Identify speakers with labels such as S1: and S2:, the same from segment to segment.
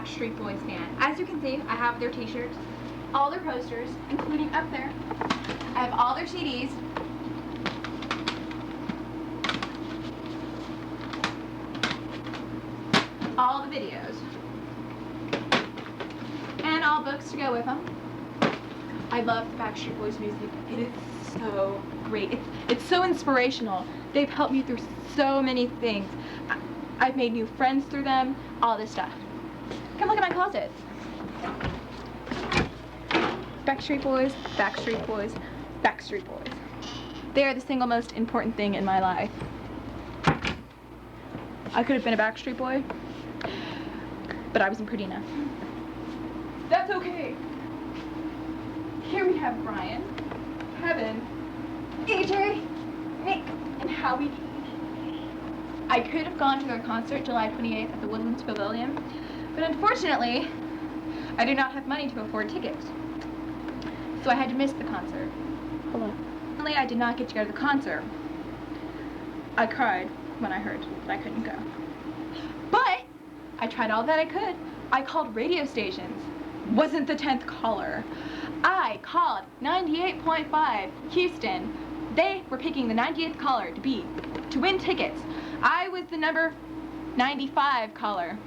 S1: Backstreet Boys fan. As you can see, I have their t-shirts, all their posters, including up there. I have all their CDs. All the videos. And all books to go with them. I love the Backstreet Boys music. It is so great. It's so inspirational. They've helped me through so many things. I've made new friends through them, all this stuff. Come look at my closet. Backstreet Boys, Backstreet Boys, Backstreet Boys. They are the single most important thing in my life. I could have been a Backstreet Boy, but I wasn't pretty enough. That's okay. Here we have Brian, Kevin, AJ, Nick, and Howie. I could have gone to their concert July 28th at the Woodlands Pavilion, but unfortunately, I did not have money to afford tickets. So I had to miss the concert.
S2: Hello.
S1: Unfortunately, I did not get to go to the concert. I cried when I heard that I couldn't go. But I tried all that I could. I called radio stations. Wasn't the 10th caller. I called 98.5 Houston. They were picking the 98th caller to win tickets. I was the number 95 caller.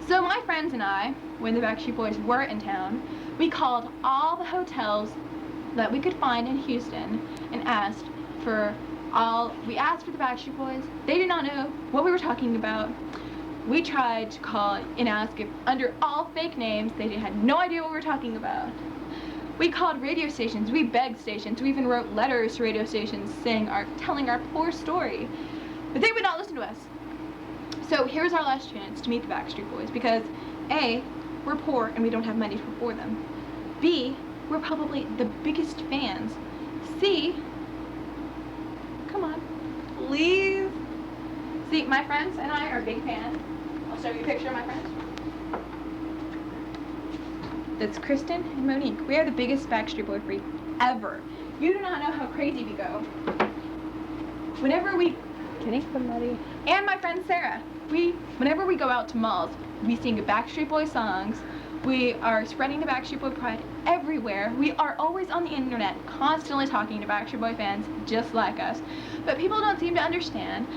S1: So my friends and I, when the Backstreet Boys were in town, we called all the hotels that we could find in Houston and asked for the Backstreet Boys. They did not know what we were talking about. We tried to call and ask if, under all fake names, they had no idea what we were talking about. We called radio stations, we begged stations, we even wrote letters to radio stations telling our poor story. But they would not listen to us. So here's our last chance to meet the Backstreet Boys because A, we're poor and we don't have money to afford them. B, we're probably the biggest fans. C, come on, please. See, my friends and I are big fans. I'll show you a picture of my friends. That's Kristen and Monique. We are the biggest Backstreet Boy freak ever. You do not know how crazy we go. Whenever we...
S2: Kidding somebody.
S1: And my friend Sarah. Whenever we go out to malls, we sing Backstreet Boy songs. We are spreading the Backstreet Boy pride everywhere. We are always on the internet, constantly talking to Backstreet Boy fans just like us. But people don't seem to understand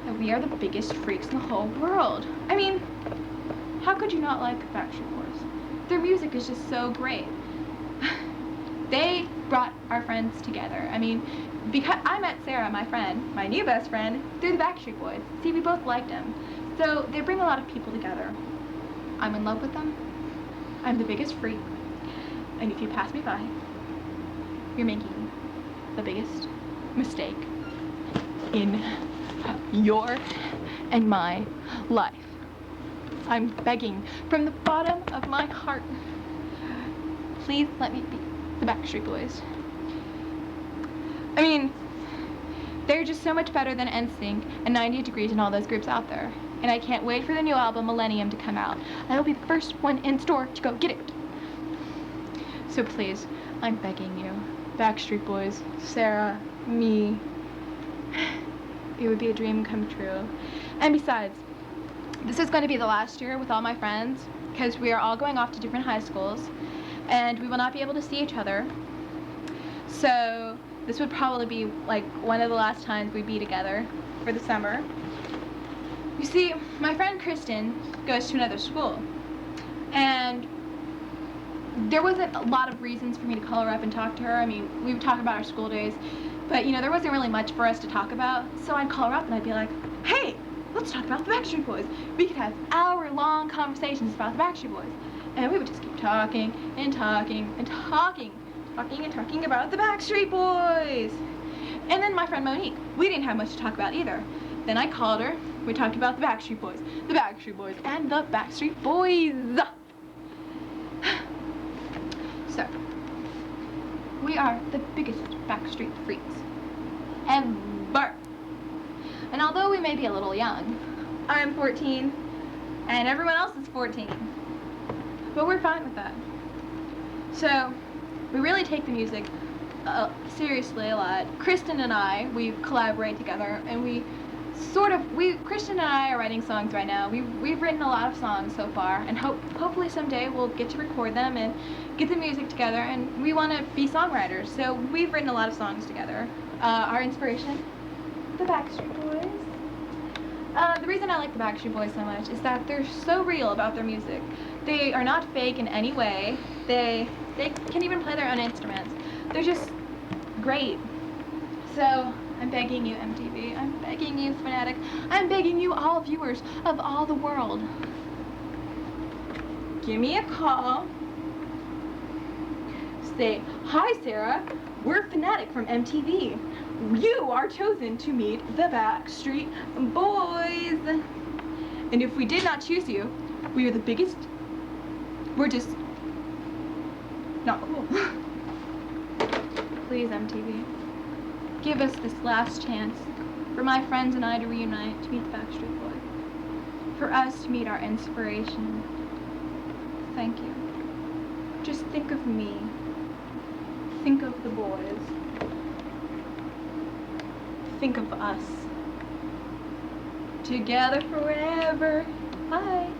S1: that we are the biggest freaks in the whole world. I mean, how could you not like Backstreet Boys? Their music is just so great. They brought our friends together. I mean, because I met Sarah, my friend, my new best friend, through the Backstreet Boys. See, we both liked them. So they bring a lot of people together. I'm in love with them. I'm the biggest freak. And if you pass me by, you're making the biggest mistake in your and my life. I'm begging from the bottom of my heart. Please let me be the Backstreet Boys. I mean, they're just so much better than NSYNC and 98 Degrees and all those groups out there. And I can't wait for the new album, Millennium, to come out. I will be the first one in store to go get it. So please, I'm begging you, Backstreet Boys, Sarah, me, it would be a dream come true. And besides, this is going to be the last year with all my friends because we are all going off to different high schools and we will not be able to see each other. So this would probably be like one of the last times we'd be together for the summer. You see, my friend Kristen goes to another school and there wasn't a lot of reasons for me to call her up and talk to her. I mean, we would talk about our school days, but you know, there wasn't really much for us to talk about. So I'd call her up and I'd be like, hey, let's talk about the Backstreet Boys. We could have hour-long conversations about the Backstreet Boys. And we would just keep talking and talking and talking about the Backstreet Boys. And then my friend Monique, we didn't have much to talk about either. Then I called her, we talked about the Backstreet Boys, and the Backstreet Boys. So, we are the biggest Backstreet freaks ever. And although we may be a little young, I'm 14, and everyone else is 14. But we're fine with that. So, we really take the music seriously a lot. Kristen and I, we collaborate together, and we Christian and I are writing songs right now. We've written a lot of songs so far, and hopefully someday we'll get to record them and get the music together. And we want to be songwriters, so we've written a lot of songs together. Our inspiration, the Backstreet Boys. The reason I like the Backstreet Boys so much is that they're so real about their music. They are not fake in any way. They can even play their own instruments. They're just great. So I'm begging you, MTV. I'm begging you, Fanatic. I'm begging you, all viewers of all the world. Give me a call. Say, "Hi, Sarah. We're Fanatic from MTV. You are chosen to meet the Backstreet Boys. And if we did not choose you, we are the biggest. We're just not cool." Please, MTV. Give us this last chance for my friends and I to reunite, to meet the Backstreet Boys. For us to meet our inspiration. Thank you. Just think of me. Think of the boys. Think of us. Together forever. Bye.